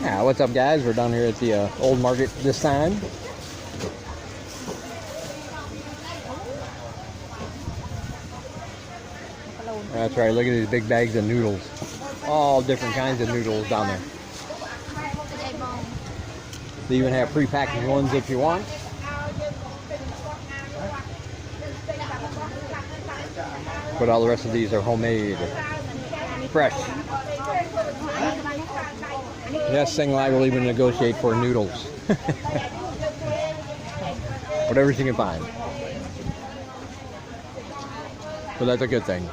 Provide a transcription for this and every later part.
Yeah, what's up, guys? We're down here at the old market this time. That's right, look at these big bags of noodles. All different kinds of noodles down there. They even have pre-packaged ones if you want. But all the rest of these are homemade, fresh. Yes, single I will even negotiate for noodles. Whatever you can find. But that's a good thing.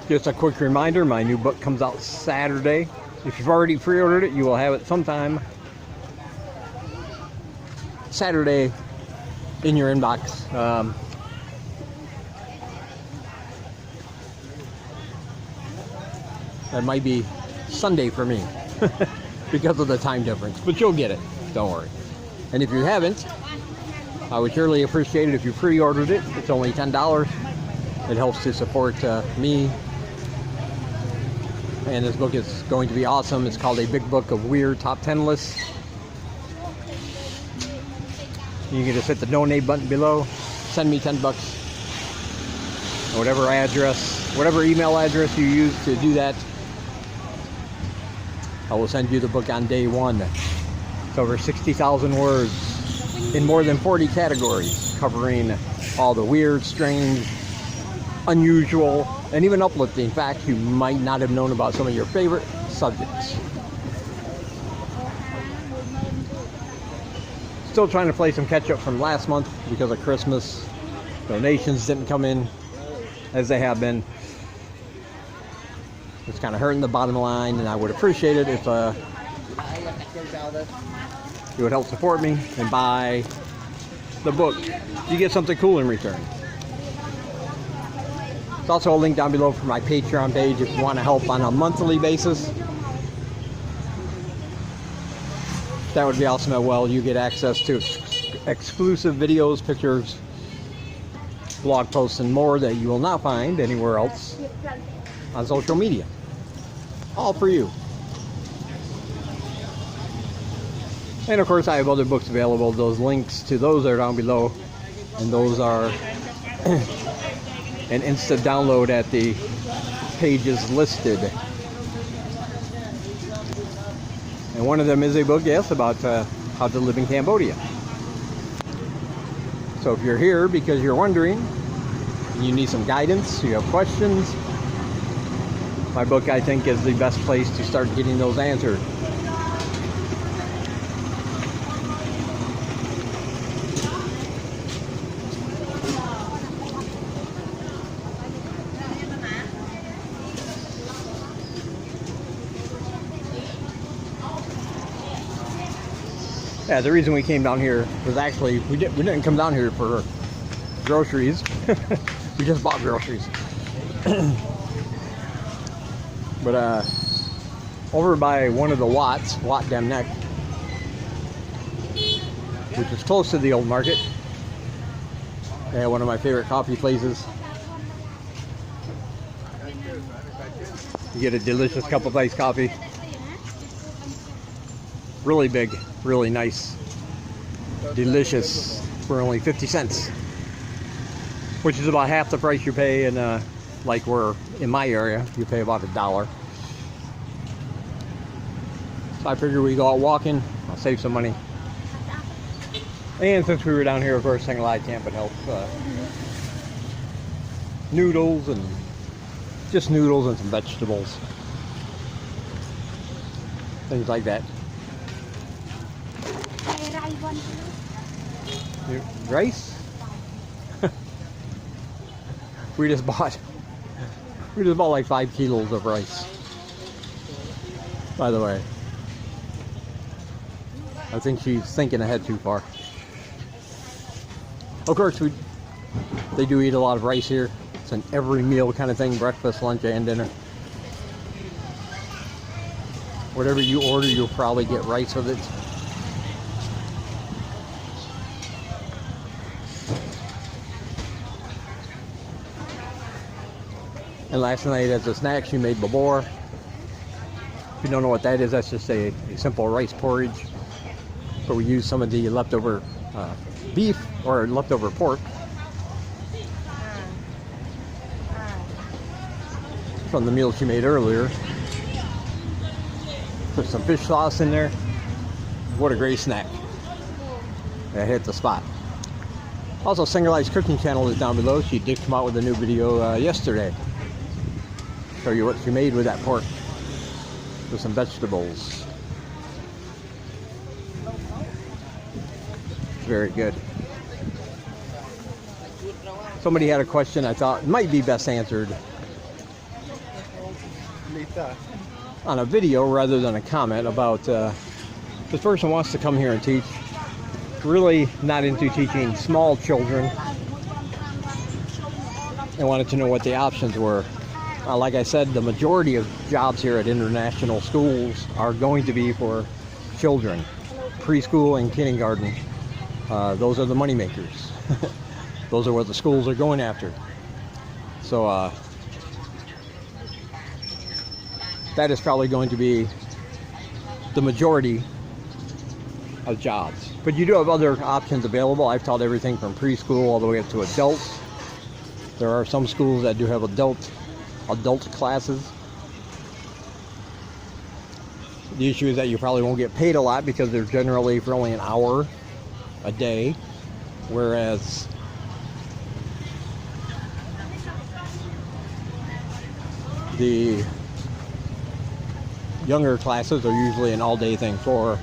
Just a quick reminder, my new book comes out Saturday. If you've already pre-ordered it, you will have it sometime Saturday in your inbox. That might be Sunday for me because of the time difference, but you'll get it, don't worry. And if you haven't, I would surely appreciate it if you pre-ordered it. It's only $10. It helps to support me. And this book is going to be awesome. It's called A Big Book of Weird Top 10 Lists. You can just hit the donate button below. Send me 10 bucks. Whatever address, whatever email address you use to do that, I will send you the book on day one. It's over 60,000 words in more than 40 categories, covering all the weird, strange, unusual, and even uplifting facts you might not have known about some of your favorite subjects. Still trying to play some catch up from last month because of Christmas. Donations didn't come in as they have been. It's kind of hurting the bottom line, and I would appreciate it if you would help support me and buy the book. You get something cool in return. There's also a link down below for my Patreon page if you want to help on a monthly basis. That would be awesome as well. You get access to exclusive videos, pictures, blog posts, and more that you will not find anywhere else on social media. All for you. And of course, I have other books available. Those links to those are down below, and those are an instant download at the pages listed. And one of them is a book, yes, about how to live in Cambodia. So if you're here because you're wondering, you need some guidance, you have questions, my book, I think, is the best place to start getting those answered. Yeah, the reason we came down here was actually, we didn't come down here for groceries. We just bought groceries. But over by one of the Wat Dam Neck, which is close to the old market, one of my favorite coffee places. You get a delicious cup of iced coffee. Really big, really nice, delicious for only 50 cents, which is about half the price you pay in like we're in my area, you pay about $1. So I figured we go out walking, I'll save some money. And since we were down here, of course, thing I can't but help noodles and just noodles and some vegetables, things like that. Rice? we just bought like 5 kilos of rice. By the way, I think she's thinking ahead too far. Of course, they do eat a lot of rice here. It's an every meal kind of thing, breakfast, lunch, and dinner. Whatever you order, you'll probably get rice with it. And last night as a snack she made babor. If you don't know what that is, that's just a simple rice porridge. But we use some of the leftover beef or leftover pork from the meal she made earlier. Put some fish sauce in there. What a great snack. That hit the spot. Also, Single Eyes Cooking Channel is down below. She did come out with a new video yesterday. Show you what she made with that pork with some vegetables. Very good. Somebody had a question I thought might be best answered on a video rather than a comment about this person wants to come here and teach. Really not into teaching small children and wanted to know what the options were. Like I said, the majority of jobs here at international schools are going to be for children, preschool and kindergarten. Those are the money makers. Those are what the schools are going after. So that is probably going to be the majority of jobs. But you do have other options available. I've taught everything from preschool all the way up to adults. There are some schools that do have adult classes. The issue is that you probably won't get paid a lot because they're generally for only an hour a day, whereas the younger classes are usually an all-day thing for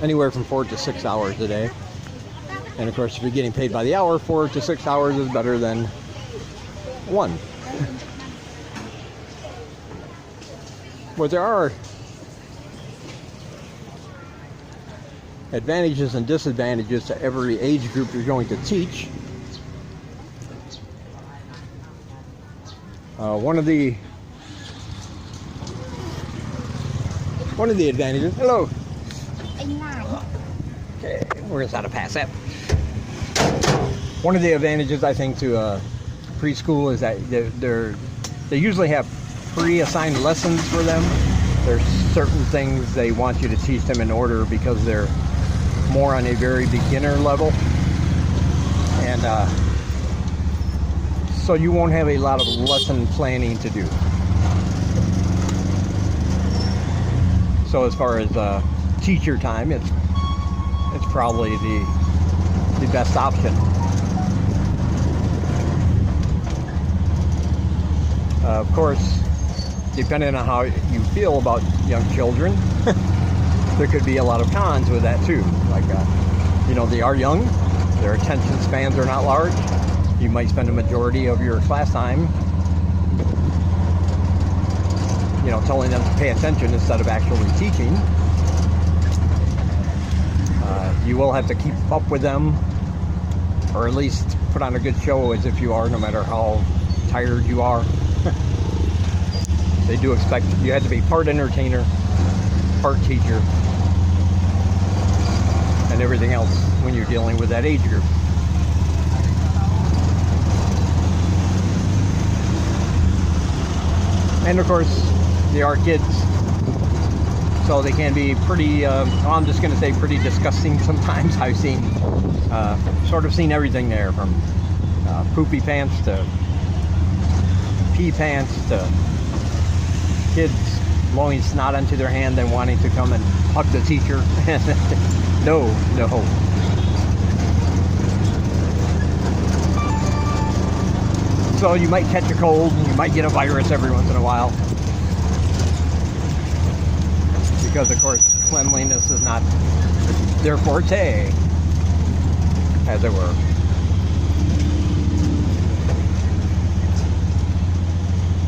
anywhere from 4 to 6 hours a day. And of course, if you're getting paid by the hour, 4 to 6 hours is better than one. But there are advantages and disadvantages to every age group you're going to teach. One of the advantages. Hello. Okay, we're just out of pass that. One of the advantages I think to preschool is that they usually have pre-assigned lessons for them. There's certain things they want you to teach them in order because they're more on a very beginner level, and so you won't have a lot of lesson planning to do. So as far as teacher time, it's probably the best option. Of course, depending on how you feel about young children, there could be a lot of cons with that too. Like, you know, they are young, their attention spans are not large. You might spend a majority of your class time, you know, telling them to pay attention instead of actually teaching. You will have to keep up with them, or at least put on a good show as if you are, no matter how tired you are. They do expect you have to be part entertainer, part teacher, and everything else when you're dealing with that age group. And of course, they are kids, so they can be pretty, I'm just going to say pretty disgusting sometimes. I've seen, sort of seen everything there, from poopy pants to pee pants to kids blowing snot onto their hand and wanting to come and hug the teacher. No. So you might catch a cold and you might get a virus every once in a while, because of course cleanliness is not their forte, as it were.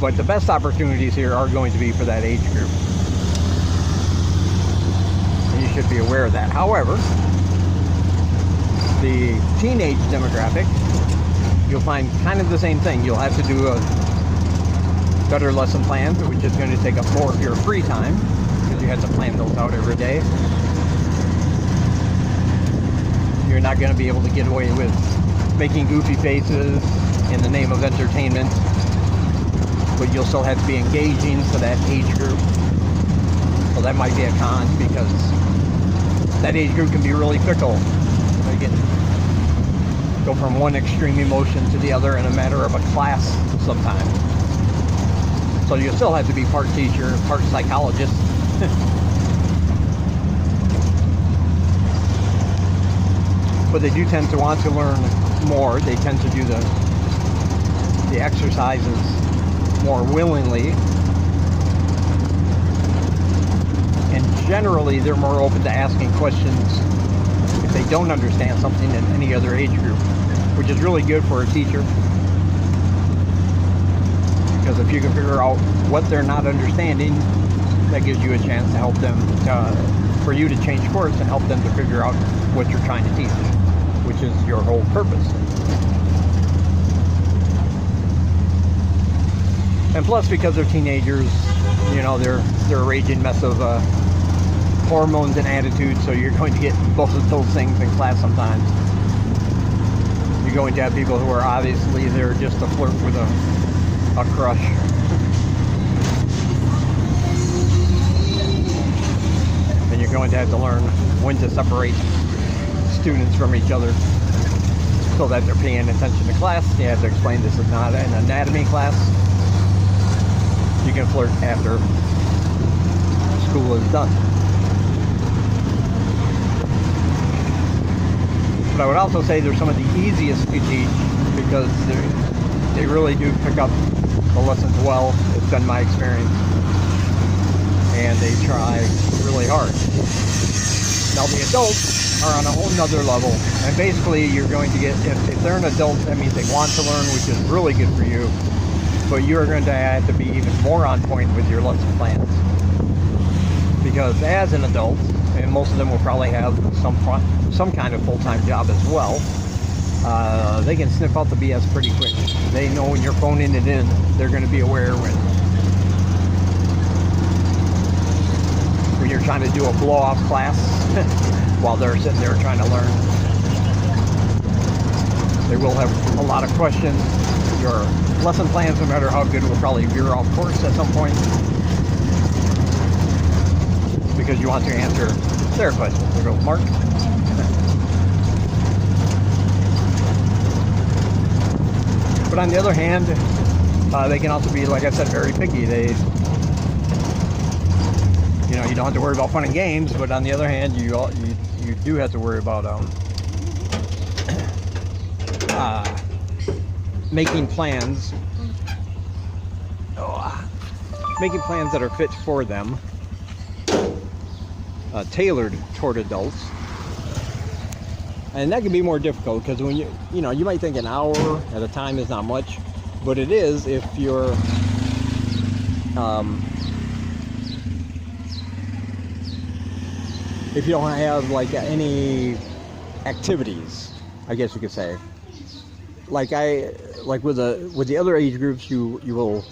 But the best opportunities here are going to be for that age group, and you should be aware of that. However, the teenage demographic, you'll find kind of the same thing. You'll have to do a better lesson plans, which is going to take up more of your free time, because you have to plan those out every day. You're not going to be able to get away with making goofy faces in the name of entertainment but you'll still have to be engaging to that age group. So that might be a con, because that age group can be really fickle. They can go from one extreme emotion to the other in a matter of a class sometimes. So you still have to be part teacher, part psychologist. But they do tend to want to learn more. They tend to do the exercises more willingly. And generally, they're more open to asking questions if they don't understand something than any other age group, which is really good for a teacher. Because if you can figure out what they're not understanding, that gives you a chance to help them, for you to change course and help them to figure out what you're trying to teach, which is your whole purpose. And plus, because they're teenagers, you know, they're a raging mess of hormones and attitudes, so you're going to get both of those things in class sometimes. You're going to have people who are obviously there just to flirt with a crush. And you're going to have to learn when to separate students from each other so that they're paying attention to class. You have to explain this is not an anatomy class. You can flirt after school is done. But I would also say they're some of the easiest to teach, because they really do pick up the lessons well. It's been my experience. And they try really hard. Now the adults are on a whole nother level. And basically you're going to get, if they're an adult, that means they want to learn, which is really good for you. But you're going to have to be even more on point with your lesson plans. Because as an adult, and most of them will probably have some kind of full-time job as well, they can sniff out the BS pretty quick. They know when you're phoning it in. They're going to be aware when you're trying to do a blow-off class while they're sitting there trying to learn. They will have a lot of questions. Your lesson plans, no matter how good, will probably veer off course at some point, because you want to answer their questions. There goes Mark. But on the other hand, they can also be, like I said, very picky. You don't have to worry about fun and games, but on the other hand, you do have to worry about making plans that are fit for them, tailored toward adults. And that can be more difficult, because when you might think an hour at a time is not much, but it is if you're if you don't have like any activities, I guess you could say. Like with the other age groups, you will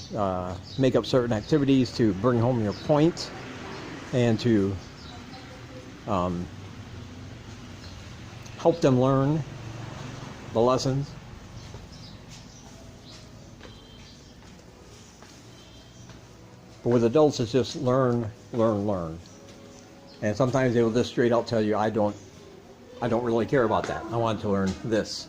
make up certain activities to bring home your point and to help them learn the lessons. But with adults, it's just learn. And sometimes they will just straight out tell you, I don't really care about that. I want to learn this.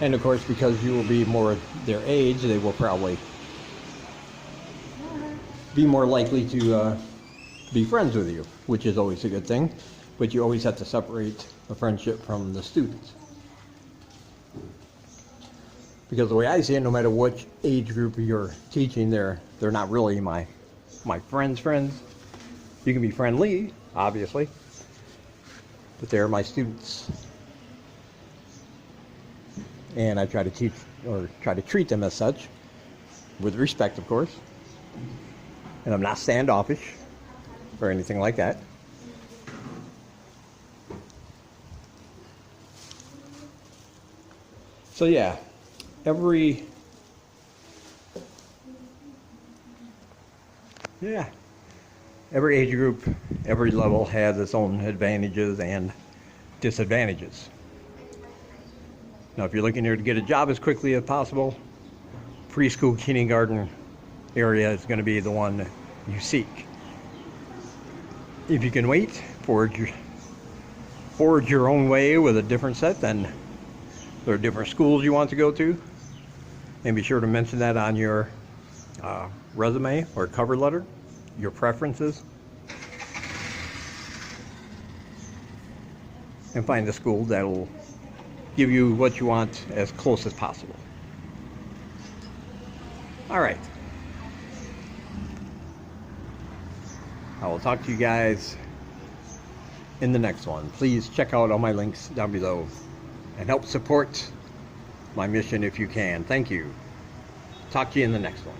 And of course, because you will be more their age, they will probably be more likely to be friends with you, which is always a good thing. But you always have to separate the friendship from the students. Because the way I see it, no matter which age group you're teaching, they're not really my friends. You can be friendly, obviously, but they're my students. And I try to teach, or try to treat them as such, with respect, of course. And I'm not standoffish or anything like that. So yeah, every age group, every level has its own advantages and disadvantages. Now, if you're looking here to get a job as quickly as possible, preschool, kindergarten area is going to be the one you seek. If you can wait, forge your own way with a different set, then there are different schools you want to go to. And be sure to mention that on your resume or cover letter, your preferences. And find a school that will give you what you want as close as possible. All right. I will talk to you guys in the next one. Please check out all my links down below and help support my mission if you can. Thank you. Talk to you in the next one.